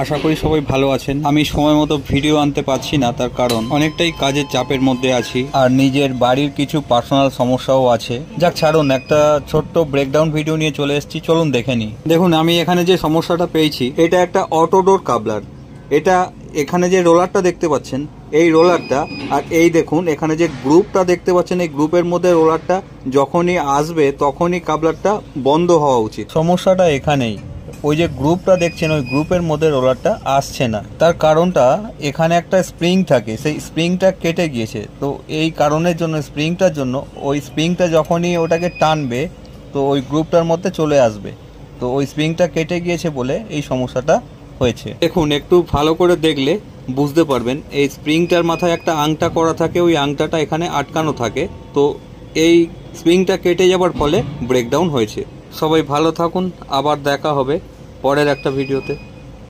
আশা করি সবাই ভালো আছেন। আমি সময় মতো ভিডিও আনতে পারছি না, তার কারণ অনেকটাই কাজের চাপের মধ্যে আছি আর নিজের বাড়ির কিছু পার্সোনাল সমস্যাও আছে। যাক ছাড়ুন, একটা ছোট্ট ব্রেকডাউন ভিডিও নিয়ে চলে এসেছি, চলুন দেখে নিই। দেখুন, আমি এখানে যে সমস্যাটা পেয়েছি এটা একটা অটোডোর কাবলার। এটা এখানে যে রোলারটা দেখতে পাচ্ছেন, এই রোলারটা, আর এই দেখুন এখানে যে গ্রুপটা দেখতে পাচ্ছেন, এই গ্রুপের মধ্যে রোলারটা যখনই আসবে তখনই কাবলারটা বন্ধ হওয়া উচিত। সমস্যাটা এখানেই, ওই যে গ্রুপটা দেখছেন ওই গ্রুপের মধ্যে রোলারটা আসছে না। তার কারণটা এখানে একটা স্প্রিং থাকে, সেই স্প্রিংটা কেটে গিয়েছে। তো এই কারণের জন্য, স্প্রিংটার জন্য, ওই স্প্রিংটা যখনই ওটাকে টানবে তো ওই গ্রুপটার মধ্যে চলে আসবে। তো ওই স্প্রিংটা কেটে গিয়েছে বলে এই সমস্যাটা হয়েছে। দেখুন, একটু ভালো করে দেখলে বুঝতে পারবেন, এই স্প্রিংটার মাথায় একটা আংটা করা থাকে, ওই আংটাটা এখানে আটকানো থাকে। তো এই স্প্রিংটা কেটে যাবার ফলে ব্রেকডাউন হয়েছে। সবাই ভালো থাকুন, আবার দেখা হবে পরের একটা ভিডিওতে।